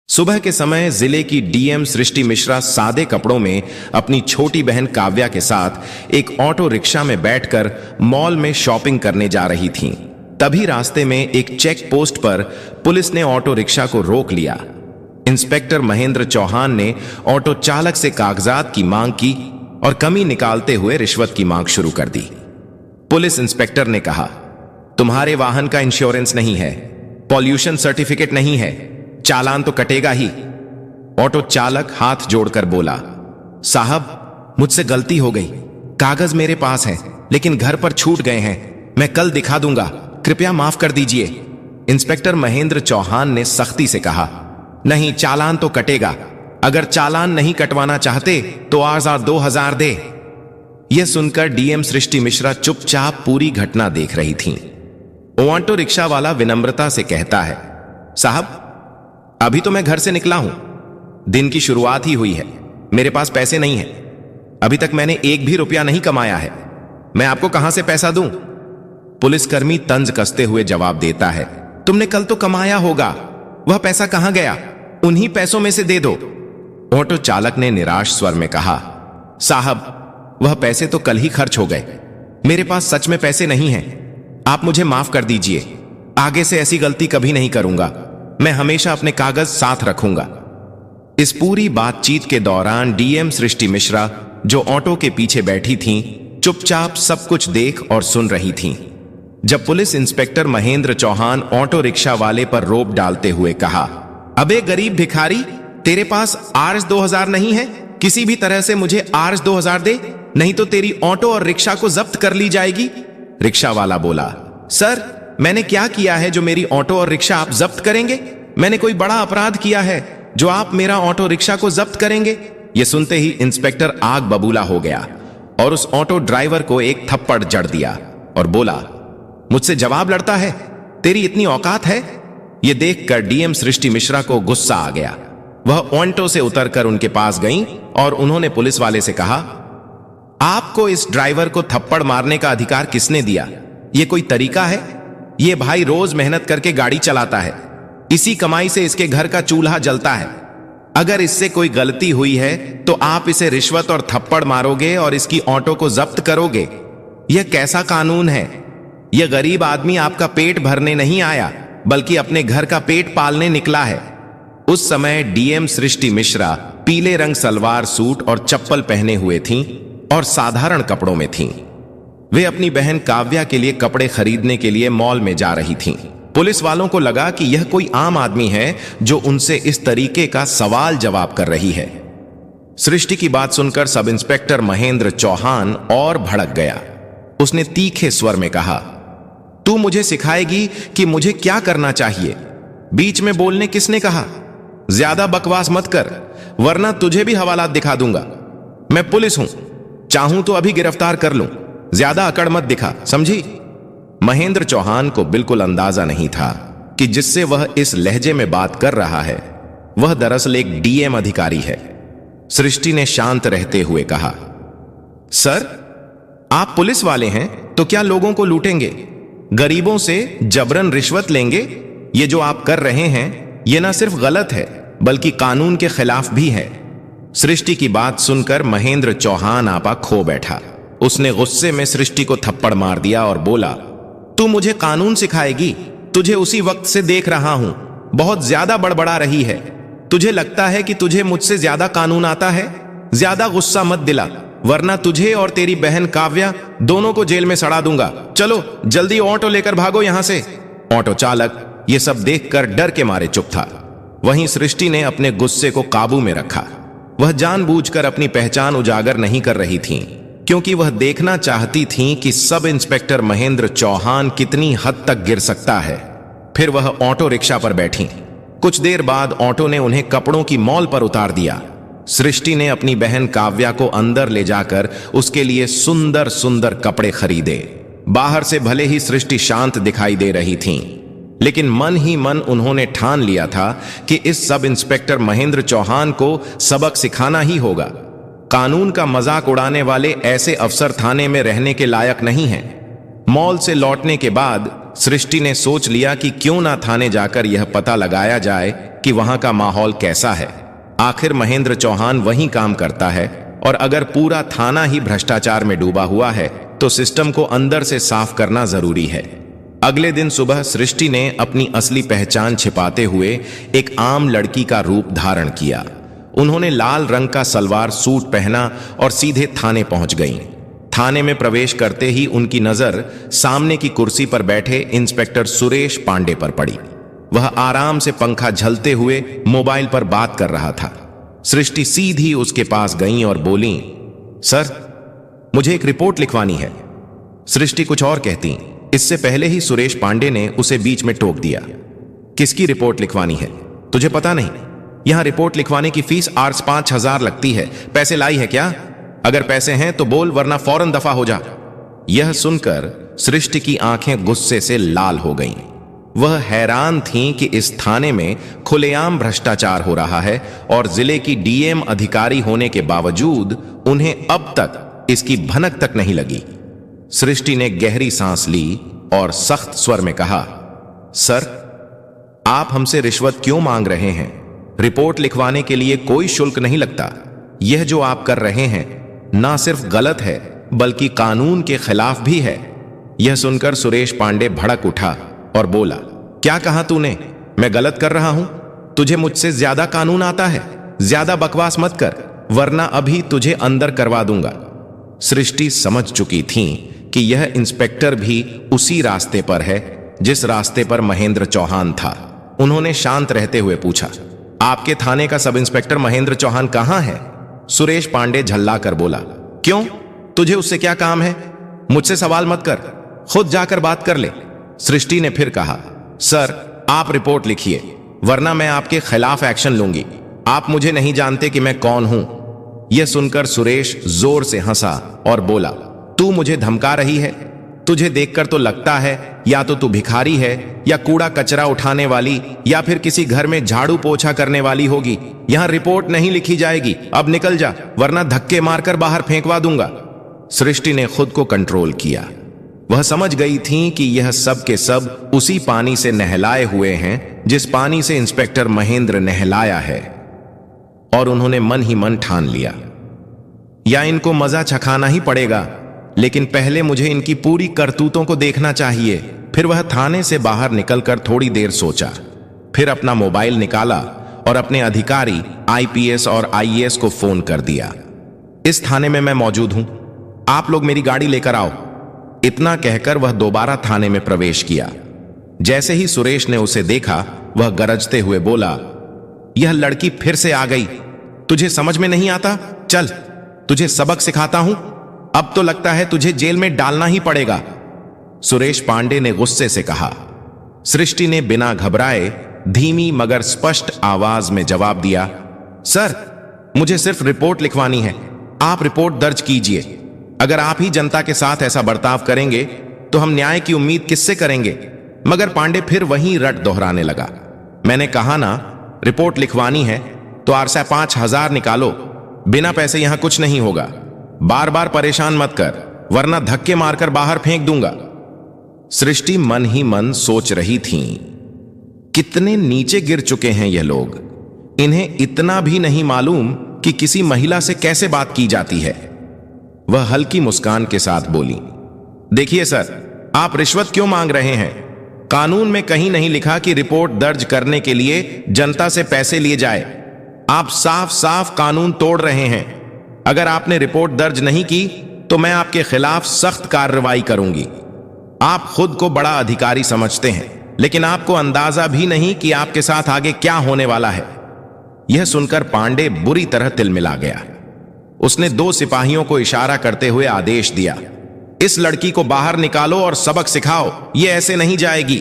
सुबह के समय जिले की डीएम सृष्टि मिश्रा सादे कपड़ों में अपनी छोटी बहन काव्या के साथ एक ऑटो रिक्शा में बैठकर मॉल में शॉपिंग करने जा रही थीं। तभी रास्ते में एक चेक पोस्ट पर पुलिस ने ऑटो रिक्शा को रोक लिया। इंस्पेक्टर महेंद्र चौहान ने ऑटो चालक से कागजात की मांग की और कमी निकालते हुए रिश्वत की मांग शुरू कर दी। पुलिस इंस्पेक्टर ने कहा, तुम्हारे वाहन का इंश्योरेंस नहीं है, पॉल्यूशन सर्टिफिकेट नहीं है, चालान तो कटेगा ही। ऑटो चालक हाथ जोड़कर बोला, साहब मुझसे गलती हो गई, कागज मेरे पास है लेकिन घर पर छूट गए हैं, मैं कल दिखा दूंगा, कृपया माफ कर दीजिए। इंस्पेक्टर महेंद्र चौहान ने सख्ती से कहा, नहीं, चालान तो कटेगा, अगर चालान नहीं कटवाना चाहते तो आज 2000 दे। यह सुनकर डीएम सृष्टि मिश्रा चुपचाप पूरी घटना देख रही थीं। ऑटो रिक्शा वाला विनम्रता से कहता है, साहब अभी तो मैं घर से निकला हूं, दिन की शुरुआत ही हुई है, मेरे पास पैसे नहीं है, अभी तक मैंने एक भी रुपया नहीं कमाया है, मैं आपको कहां से पैसा दूं? पुलिसकर्मी तंज कसते हुए जवाब देता है, तुमने कल तो कमाया होगा, वह पैसा कहां गया? उन्हीं पैसों में से दे दो। ऑटो चालक ने निराश स्वर में कहा, साहब वह पैसे तो कल ही खर्च हो गए, मेरे पास सच में पैसे नहीं हैं, आप मुझे माफ कर दीजिए, आगे से ऐसी गलती कभी नहीं करूंगा, मैं हमेशा अपने कागज साथ रखूंगा। इस पूरी बातचीत के दौरान डीएम सृष्टि मिश्रा, जो ऑटो के पीछे बैठी थीं, चुपचाप सब कुछ देख और सुन रही थीं। जब police inspector Mahendra Chauhan auto rickshaw वाले पर रोप डालते हुए कहा, अबे गरीब भिखारी, तेरे पास Rs 2000 नहीं है, किसी भी तरह से मुझे Rs 2000 दे, नहीं तो तेरी ऑटो और रिक्शा को जब्त कर ली जाएगी। रिक्शा वाला बोला, सर मैंने क्या किया है जो मेरी ऑटो और रिक्शा आप जब्त करेंगे? मैंने कोई बड़ा अपराध किया है जो आप मेरा ऑटो रिक्शा को जब्त करेंगे? यह सुनते ही इंस्पेक्टर आग बबूला हो गया और उस ऑटो ड्राइवर को एक थप्पड़ जड़ दिया और बोला, मुझसे जवाब लड़ता है, तेरी इतनी औकात है? यह देखकर डीएम सृष्टि मिश्रा को गुस्सा आ गया। वह ऑटो से उतरकर उनके पास गईं और उन्होंने पुलिस वाले से कहा, आपको इस ड्राइवर को थप्पड़ मारने का अधिकार किसने दिया? यह कोई तरीका है? ये भाई रोज मेहनत करके गाड़ी चलाता है, इसी कमाई से इसके घर का चूल्हा जलता है, अगर इससे कोई गलती हुई है तो आप इसे रिश्वत और थप्पड़ मारोगे और इसकी ऑटो को जब्त करोगे? यह कैसा कानून है? यह गरीब आदमी आपका पेट भरने नहीं आया बल्कि अपने घर का पेट पालने निकला है। उस समय डीएम सृष्टि मिश्रा पीले रंग सलवार सूट और चप्पल पहने हुए थीं और साधारण कपड़ों में थीं। वे अपनी बहन काव्या के लिए कपड़े खरीदने के लिए मॉल में जा रही थीं। पुलिस वालों को लगा कि यह कोई आम आदमी है जो उनसे इस तरीके का सवाल जवाब कर रही है। सृष्टि की बात सुनकर सब इंस्पेक्टर महेंद्र चौहान और भड़क गया। उसने तीखे स्वर में कहा, तू मुझे सिखाएगी कि मुझे क्या करना चाहिए? बीच में बोलने किसने कहा? ज्यादा बकवास मत कर, वरना तुझे भी हवालात दिखा दूंगा। मैं पुलिस हूं, चाहूं तो अभी गिरफ्तार कर लूं, ज्यादा अकड़ मत दिखा, समझी? महेंद्र चौहान को बिल्कुल अंदाजा नहीं था कि जिससे वह इस लहजे में बात कर रहा है वह दरअसल एक डीएम अधिकारी है। सृष्टि ने शांत रहते हुए कहा, सर आप पुलिस वाले हैं तो क्या लोगों को लूटेंगे, गरीबों से जबरन रिश्वत लेंगे? ये जो आप कर रहे हैं ये ना सिर्फ गलत है बल्कि कानून के खिलाफ भी है। सृष्टि की बात सुनकर महेंद्र चौहान आपा खो बैठा। उसने गुस्से में सृष्टि को थप्पड़ मार दिया और बोला, तू मुझे कानून सिखाएगी? तुझे उसी वक्त से देख रहा हूं, बहुत ज्यादा बड़बड़ा रही है। तुझे लगता है कि तुझे मुझसे ज्यादा कानून आता है? ज्यादा गुस्सा मत दिला, वरना तुझे और तेरी बहन काव्या दोनों को जेल में सड़ा दूंगा। चलो जल्दी ऑटो लेकर भागो यहां से। ऑटो चालक यह सब देखकर डर के मारे चुप था। वहीं सृष्टि ने अपने गुस्से को काबू में रखा। वह जानबूझकर अपनी पहचान उजागर नहीं कर रही थीं, क्योंकि वह देखना चाहती थीं कि सब इंस्पेक्टर महेंद्र चौहान कितनी हद तक गिर सकता है। फिर वह ऑटो रिक्शा पर बैठी। कुछ देर बाद ऑटो ने उन्हें कपड़ों की मॉल पर उतार दिया। सृष्टि ने अपनी बहन काव्या को अंदर ले जाकर उसके लिए सुंदर सुंदर कपड़े खरीदे। बाहर से भले ही सृष्टि शांत दिखाई दे रही थीं, लेकिन मन ही मन उन्होंने ठान लिया था कि इस सब इंस्पेक्टर महेंद्र चौहान को सबक सिखाना ही होगा। कानून का मजाक उड़ाने वाले ऐसे अफसर थाने में रहने के लायक नहीं हैं। मॉल से लौटने के बाद सृष्टि ने सोच लिया कि क्यों ना थाने जाकर यह पता लगाया जाए कि वहां का माहौल कैसा है। आखिर महेंद्र चौहान वहीं काम करता है, और अगर पूरा थाना ही भ्रष्टाचार में डूबा हुआ है तो सिस्टम को अंदर से साफ करना जरूरी है। अगले दिन सुबह सृष्टि ने अपनी असली पहचान छिपाते हुए एक आम लड़की का रूप धारण किया। उन्होंने लाल रंग का सलवार सूट पहना और सीधे थाने पहुंच गईं। थाने में प्रवेश करते ही उनकी नजर सामने की कुर्सी पर बैठे इंस्पेक्टर सुरेश पांडे पर पड़ी। वह आराम से पंखा झलते हुए मोबाइल पर बात कर रहा था। सृष्टि सीधी उसके पास गई और बोली, सर, मुझे एक रिपोर्ट लिखवानी है। सृष्टि कुछ और कहती, इससे पहले ही सुरेश पांडे ने उसे बीच में टोक दिया। किसकी रिपोर्ट लिखवानी है? तुझे पता नहीं? यहां रिपोर्ट लिखवाने की फीस 5,000 लगती है। पैसे लाई है क्या? अगर पैसे हैं तो बोल, वरना फौरन दफा हो जा। यह सुनकर सृष्टि की आंखें गुस्से से लाल हो गईं। वह हैरान थीं कि इस थाने में खुलेआम भ्रष्टाचार हो रहा है और जिले की डीएम अधिकारी होने के बावजूद उन्हें अब तक इसकी भनक तक नहीं लगी। सृष्टि ने गहरी सांस ली और सख्त स्वर में कहा, सर, आप हमसे रिश्वत क्यों मांग रहे हैं? रिपोर्ट लिखवाने के लिए कोई शुल्क नहीं लगता। यह जो आप कर रहे हैं ना सिर्फ गलत है बल्कि कानून के खिलाफ भी है। यह सुनकर सुरेश पांडे भड़क उठा और बोला, क्या कहा तूने? मैं गलत कर रहा हूं? तुझे मुझसे ज्यादा कानून आता है। ज्यादा बकवास मत कर, वरना अभी तुझे अंदर करवा दूंगा। सृष्टि समझ चुकी थी कि यह इंस्पेक्टर भी उसी रास्ते पर है जिस रास्ते पर महेंद्र चौहान था। उन्होंने शांत रहते हुए पूछा, आपके थाने का सब इंस्पेक्टर महेंद्र चौहान कहां है? सुरेश पांडे झल्लाकर बोला, क्यों? तुझे उससे क्या काम है? मुझसे सवाल मत कर, खुद जाकर बात कर ले। सृष्टि ने फिर कहा, सर, आप रिपोर्ट लिखिए, वरना मैं आपके खिलाफ एक्शन लूंगी। आप मुझे नहीं जानते कि मैं कौन हूं। यह सुनकर सुरेश जोर से हंसा और बोला, तू मुझे धमका रही है? तुझे देखकर तो लगता है या तो तू भिखारी है या कूड़ा कचरा उठाने वाली या फिर किसी घर में झाड़ू पोछा करने वाली होगी। यहां रिपोर्ट नहीं लिखी जाएगी। अब निकल जा, वरना धक्के मारकर बाहर फेंकवा दूंगा। सृष्टि ने खुद को कंट्रोल किया। वह समझ गई थी कि यह सब के सब उसी पानी से नहलाए हुए हैं जिस पानी से इंस्पेक्टर महेंद्र नहलाया है, और उन्होंने मन ही मन ठान लिया, या इनको मजा चखाना ही पड़ेगा, लेकिन पहले मुझे इनकी पूरी करतूतों को देखना चाहिए। फिर वह थाने से बाहर निकलकर थोड़ी देर सोचा, फिर अपना मोबाइल निकाला और अपने अधिकारी आईपीएस और आईएएस को फोन कर दिया। इस थाने में मैं मौजूद हूं, आप लोग मेरी गाड़ी लेकर आओ। इतना कहकर वह दोबारा थाने में प्रवेश किया। जैसे ही सुरेश ने उसे देखा, वह गरजते हुए बोला, यह लड़की फिर से आ गई। तुझे समझ में नहीं आता? चल, तुझे सबक सिखाता हूं। अब तो लगता है तुझे जेल में डालना ही पड़ेगा। सुरेश पांडे ने गुस्से से कहा। सृष्टि ने बिना घबराए धीमी मगर स्पष्ट आवाज में जवाब दिया, सर, मुझे सिर्फ रिपोर्ट लिखवानी है। आप रिपोर्ट दर्ज कीजिए। अगर आप ही जनता के साथ ऐसा बर्ताव करेंगे तो हम न्याय की उम्मीद किससे करेंगे? मगर पांडे फिर वहीं रट दोहराने लगा, मैंने कहा ना, रिपोर्ट लिखवानी है तो आरसा 5,000 निकालो। बिना पैसे यहां कुछ नहीं होगा। बार बार परेशान मत कर, वरना धक्के मारकर बाहर फेंक दूंगा। सृष्टि मन ही मन सोच रही थी, कितने नीचे गिर चुके हैं यह लोग। इन्हें इतना भी नहीं मालूम कि किसी महिला से कैसे बात की जाती है। वह हल्की मुस्कान के साथ बोली, देखिए सर, आप रिश्वत क्यों मांग रहे हैं? कानून में कहीं नहीं लिखा कि रिपोर्ट दर्ज करने के लिए जनता से पैसे लिए जाए। आप साफ साफ कानून तोड़ रहे हैं। अगर आपने रिपोर्ट दर्ज नहीं की तो मैं आपके खिलाफ सख्त कार्रवाई करूंगी। आप खुद को बड़ा अधिकारी समझते हैं, लेकिन आपको अंदाजा भी नहीं कि आपके साथ आगे क्या होने वाला है। यह सुनकर पांडे बुरी तरह तिलमिला गया। उसने 2 सिपाहियों को इशारा करते हुए आदेश दिया, इस लड़की को बाहर निकालो और सबक सिखाओ। यह ऐसे नहीं जाएगी।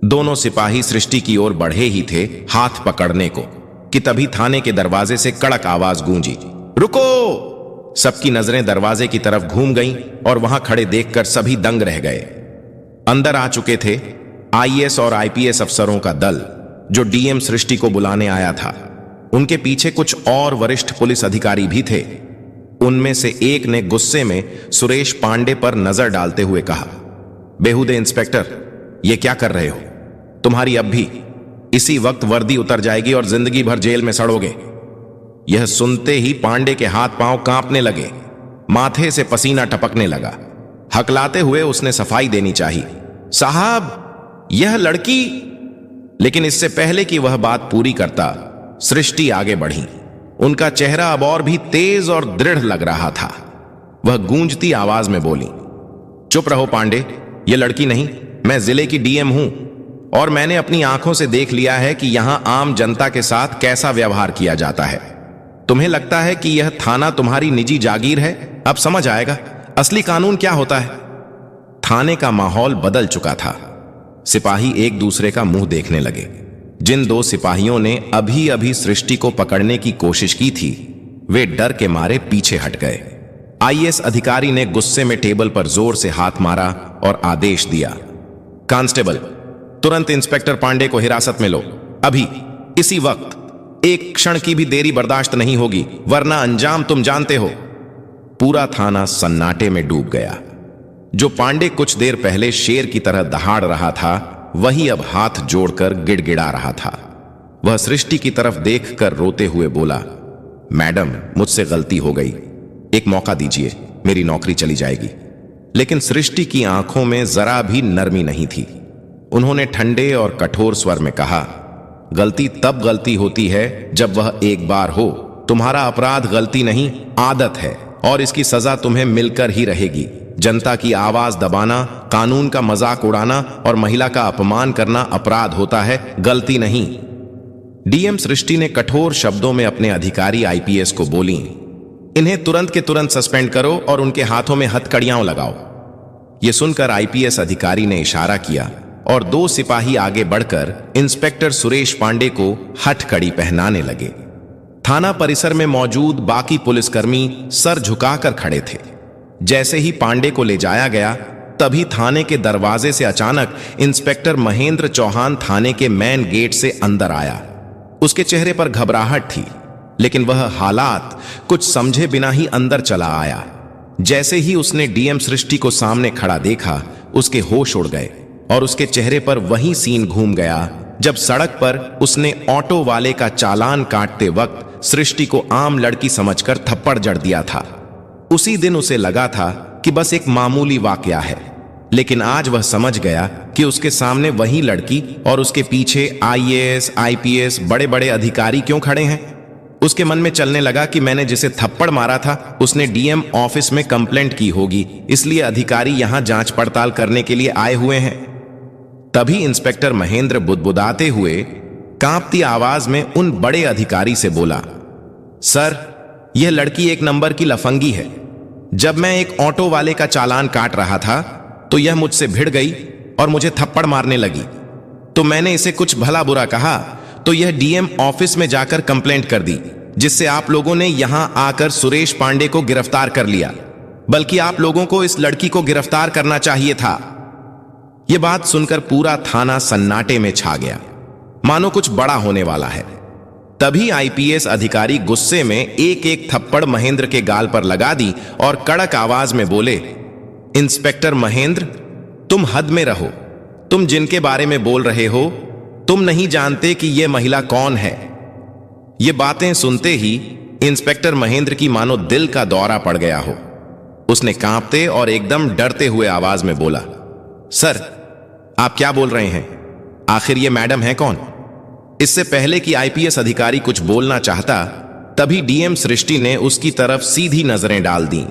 दोनों सिपाही सृष्टि की ओर बढ़े ही थे हाथ पकड़ने को कि तभी थाने के दरवाजे से कड़क आवाज गूंजी, रुको! सबकी नजरें दरवाजे की तरफ घूम गईं और वहां खड़े देखकर सभी दंग रह गए। अंदर आ चुके थे आईएएस और आईपीएस अफसरों का दल, जो डीएम सृष्टि को बुलाने आया था। उनके पीछे कुछ और वरिष्ठ पुलिस अधिकारी भी थे। उनमें से एक ने गुस्से में सुरेश पांडे पर नजर डालते हुए कहा, बेहुदे इंस्पेक्टर, ये क्या कर रहे हो? तुम्हारी अब भी इसी वक्त वर्दी उतर जाएगी और जिंदगी भर जेल में सड़ोगे। यह सुनते ही पांडे के हाथ पांव कांपने लगे, माथे से पसीना टपकने लगा। हकलाते हुए उसने सफाई देनी चाहिए, साहब यह लड़की। लेकिन इससे पहले कि वह बात पूरी करता, सृष्टि आगे बढ़ी। उनका चेहरा अब और भी तेज और दृढ़ लग रहा था। वह गूंजती आवाज में बोली, चुप रहो पांडे, यह लड़की नहीं, मैं जिले की डीएम हूं और मैंने अपनी आंखों से देख लिया है कि यहां आम जनता के साथ कैसा व्यवहार किया जाता है। तुम्हें लगता है कि यह थाना तुम्हारी निजी जागीर है? अब समझ आएगा असली कानून क्या होता है। थाने का माहौल बदल चुका था। सिपाही एक दूसरे का मुंह देखने लगे। जिन दो सिपाहियों ने अभी अभी सृष्टि को पकड़ने की कोशिश की थी, वे डर के मारे पीछे हट गए। आईएएस अधिकारी ने गुस्से में टेबल पर जोर से हाथ मारा और आदेश दिया, कांस्टेबल, तुरंत इंस्पेक्टर पांडे को हिरासत में लो, अभी, इसी वक्त। एक क्षण की भी देरी बर्दाश्त नहीं होगी, वरना अंजाम तुम जानते हो। पूरा थाना सन्नाटे में डूब गया। जो पांडे कुछ देर पहले शेर की तरह दहाड़ रहा था, वही अब हाथ जोड़कर गिड़गिड़ा रहा था। वह सृष्टि की तरफ देखकर रोते हुए बोला, मैडम, मुझसे गलती हो गई, एक मौका दीजिए, मेरी नौकरी चली जाएगी। लेकिन सृष्टि की आंखों में जरा भी नरमी नहीं थी। उन्होंने ठंडे और कठोर स्वर में कहा, गलती तब गलती होती है जब वह एक बार हो। तुम्हारा अपराध गलती नहीं, आदत है, और इसकी सजा तुम्हें मिलकर ही रहेगी। जनता की आवाज दबाना, कानून का मजाक उड़ाना और महिला का अपमान करना अपराध होता है, गलती नहीं। डीएम सृष्टि ने कठोर शब्दों में अपने अधिकारी आईपीएस को बोली, इन्हें तुरंत के तुरंत सस्पेंड करो और उनके हाथों में हथकड़ियां लगाओ। यह सुनकर आईपीएस अधिकारी ने इशारा किया और दो सिपाही आगे बढ़कर इंस्पेक्टर सुरेश पांडे को हथकड़ी पहनाने लगे। थाना परिसर में मौजूद बाकी पुलिसकर्मी सर झुकाकर खड़े थे। जैसे ही पांडे को ले जाया गया, तभी थाने के दरवाजे से अचानक इंस्पेक्टर महेंद्र चौहान थाने के मेन गेट से अंदर आया। उसके चेहरे पर घबराहट थी, लेकिन वह हालात कुछ समझे बिना ही अंदर चला आया। जैसे ही उसने डीएम सृष्टि को सामने खड़ा देखा, उसके होश उड़ गए और उसके चेहरे पर वही सीन घूम गया जब सड़क पर उसने ऑटो वाले का चालान काटते वक्त सृष्टि को आम लड़की समझकर थप्पड़ जड़ दिया था। उसी दिन उसे लगा था कि बस एक मामूली वाकया है, लेकिन आज वह समझ गया कि उसके सामने वही लड़की और उसके पीछे आईएएस, आईपीएस, बड़े बड़े अधिकारी क्यों खड़े हैं। उसके मन में चलने लगा कि मैंने जिसे थप्पड़ मारा था, उसने डीएम ऑफिस में कंप्लेंट की होगी, इसलिए अधिकारी यहां जांच पड़ताल करने के लिए आए हुए हैं। तभी इंस्पेक्टर महेंद्र बुदबुदाते हुए कांपती आवाज में उन बड़े अधिकारी से बोला, सर, यह लड़की एक नंबर की लफंगी है। जब मैं एक ऑटो वाले का चालान काट रहा था तो यह मुझसे भिड़ गई और मुझे थप्पड़ मारने लगी। तो मैंने इसे कुछ भला बुरा कहा तो यह डीएम ऑफिस में जाकर कंप्लेंट कर दी, जिससे आप लोगों ने यहां आकर सुरेश पांडे को गिरफ्तार कर लिया। बल्कि आप लोगों को इस लड़की को गिरफ्तार करना चाहिए था। यह बात सुनकर पूरा थाना सन्नाटे में छा गया, मानो कुछ बड़ा होने वाला है। तभी आईपीएस अधिकारी गुस्से में एक एक थप्पड़ महेंद्र के गाल पर लगा दी और कड़क आवाज में बोले, इंस्पेक्टर महेंद्र, तुम हद में रहो। तुम जिनके बारे में बोल रहे हो, तुम नहीं जानते कि यह महिला कौन है। ये बातें सुनते ही इंस्पेक्टर महेंद्र की मानो दिल का दौरा पड़ गया हो। उसने कांपते और एकदम डरते हुए आवाज में बोला, सर, आप क्या बोल रहे हैं? आखिर ये मैडम है कौन? इससे पहले कि आईपीएस अधिकारी कुछ बोलना चाहता, तभी डीएम सृष्टि ने उसकी तरफ सीधी नजरें डाल दी।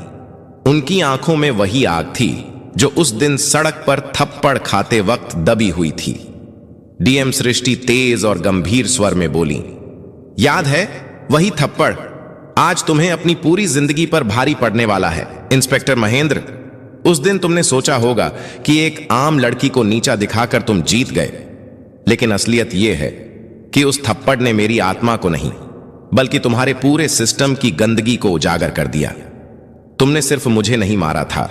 उनकी आंखों में वही आग थी जो उस दिन सड़क पर थप्पड़ खाते वक्त दबी हुई थी। डीएम सृष्टि तेज और गंभीर स्वर में बोली, याद है वही थप्पड़? आज तुम्हें अपनी पूरी जिंदगी पर भारी पड़ने वाला है। इंस्पेक्टर महेंद्र, उस दिन तुमने सोचा होगा कि एक आम लड़की को नीचा दिखाकर तुम जीत गए, लेकिन असलियत यह है कि उस थप्पड़ ने मेरी आत्मा को नहीं, बल्कि तुम्हारे पूरे सिस्टम की गंदगी को उजागर कर दिया। तुमने सिर्फ मुझे नहीं मारा था,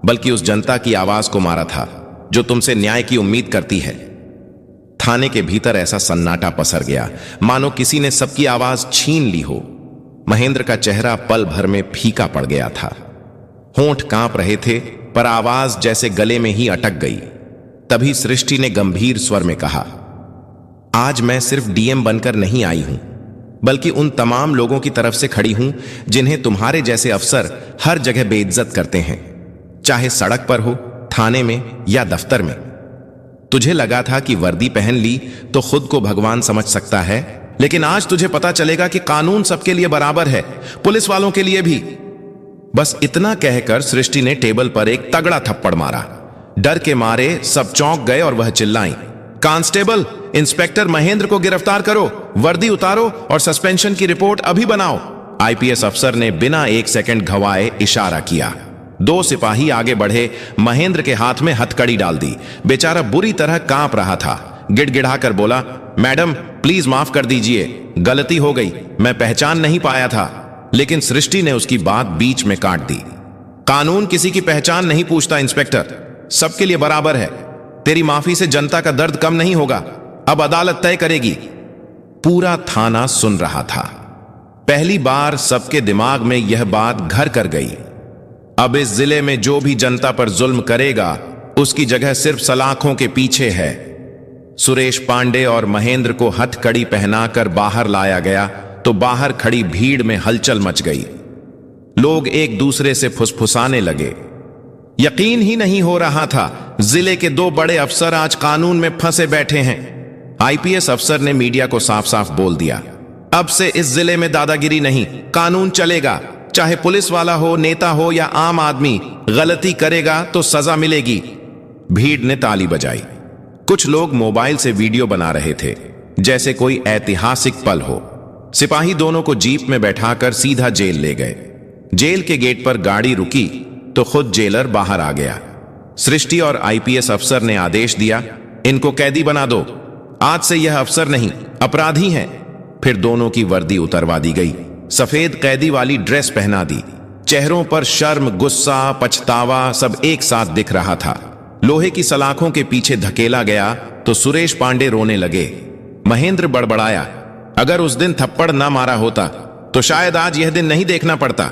बल्कि उस जनता की आवाज को मारा था जो तुमसे न्याय की उम्मीद करती है। थाने के भीतर ऐसा सन्नाटा पसर गया, मानो किसी ने सबकी आवाज छीन ली हो। महेंद्र का चेहरा पल भर में फीका पड़ गया था। होंठ कांप रहे थे, पर आवाज जैसे गले में ही अटक गई। तभी सृष्टि ने गंभीर स्वर में कहा, आज मैं सिर्फ डीएम बनकर नहीं आई हूं, बल्कि उन तमाम लोगों की तरफ से खड़ी हूं जिन्हें तुम्हारे जैसे अफसर हर जगह बेइज्जत करते हैं, चाहे सड़क पर हो, थाने में या दफ्तर में। तुझे लगा था कि वर्दी पहन ली तो खुद को भगवान समझ सकता है, लेकिन आज तुझे पता चलेगा कि कानून सबके लिए बराबर है, पुलिस वालों के लिए भी। बस इतना कहकर सृष्टि ने टेबल पर एक तगड़ा थप्पड़ मारा। डर के मारे सब चौंक गए और वह चिल्लाई, कांस्टेबल, इंस्पेक्टर महेंद्र को गिरफ्तार करो, वर्दी उतारो और सस्पेंशन की रिपोर्ट अभी बनाओ। आईपीएस अफसर ने बिना एक सेकंड गंवाए इशारा किया। 2 सिपाही आगे बढ़े, महेंद्र के हाथ में हथकड़ी डाल दी। बेचारा बुरी तरह कांप रहा था। गिड़गिड़ाकर बोला, मैडम प्लीज माफ कर दीजिए, गलती हो गई, मैं पहचान नहीं पाया था। लेकिन सृष्टि ने उसकी बात बीच में काट दी। कानून किसी की पहचान नहीं पूछता इंस्पेक्टर, सबके लिए बराबर है। तेरी माफी से जनता का दर्द कम नहीं होगा, अब अदालत तय करेगी। पूरा थाना सुन रहा था। पहली बार सबके दिमाग में यह बात घर कर गई। अब इस जिले में जो भी जनता पर जुल्म करेगा, उसकी जगह सिर्फ सलाखों के पीछे है। सुरेश पांडे और महेंद्र को हथकड़ी पहनाकर बाहर लाया गया तो बाहर खड़ी भीड़ में हलचल मच गई। लोग एक दूसरे से फुसफुसाने लगे। यकीन ही नहीं हो रहा था, जिले के 2 बड़े अफसर आज कानून में फंसे बैठे हैं। आईपीएस अफसर ने मीडिया को साफ साफ बोल दिया, अब से इस जिले में दादागिरी नहीं, कानून चलेगा। चाहे पुलिस वाला हो, नेता हो या आम आदमी, गलती करेगा तो सजा मिलेगी। भीड़ ने ताली बजाई। कुछ लोग मोबाइल से वीडियो बना रहे थे, जैसे कोई ऐतिहासिक पल हो। सिपाही दोनों को जीप में बैठाकर सीधा जेल ले गए। जेल के गेट पर गाड़ी रुकी तो खुद जेलर बाहर आ गया। सृष्टि और आईपीएस अफसर ने आदेश दिया, इनको कैदी बना दो, आज से यह अफसर नहीं अपराधी हैं। फिर दोनों की वर्दी उतरवा दी गई, सफेद कैदी वाली ड्रेस पहना दी। चेहरों पर शर्म, गुस्सा, पछतावा सब एक साथ दिख रहा था। लोहे की सलाखों के पीछे धकेला गया तो सुरेश पांडे रोने लगे। महेंद्र बड़बड़ाया, अगर उस दिन थप्पड़ न मारा होता तो शायद आज यह दिन नहीं देखना पड़ता।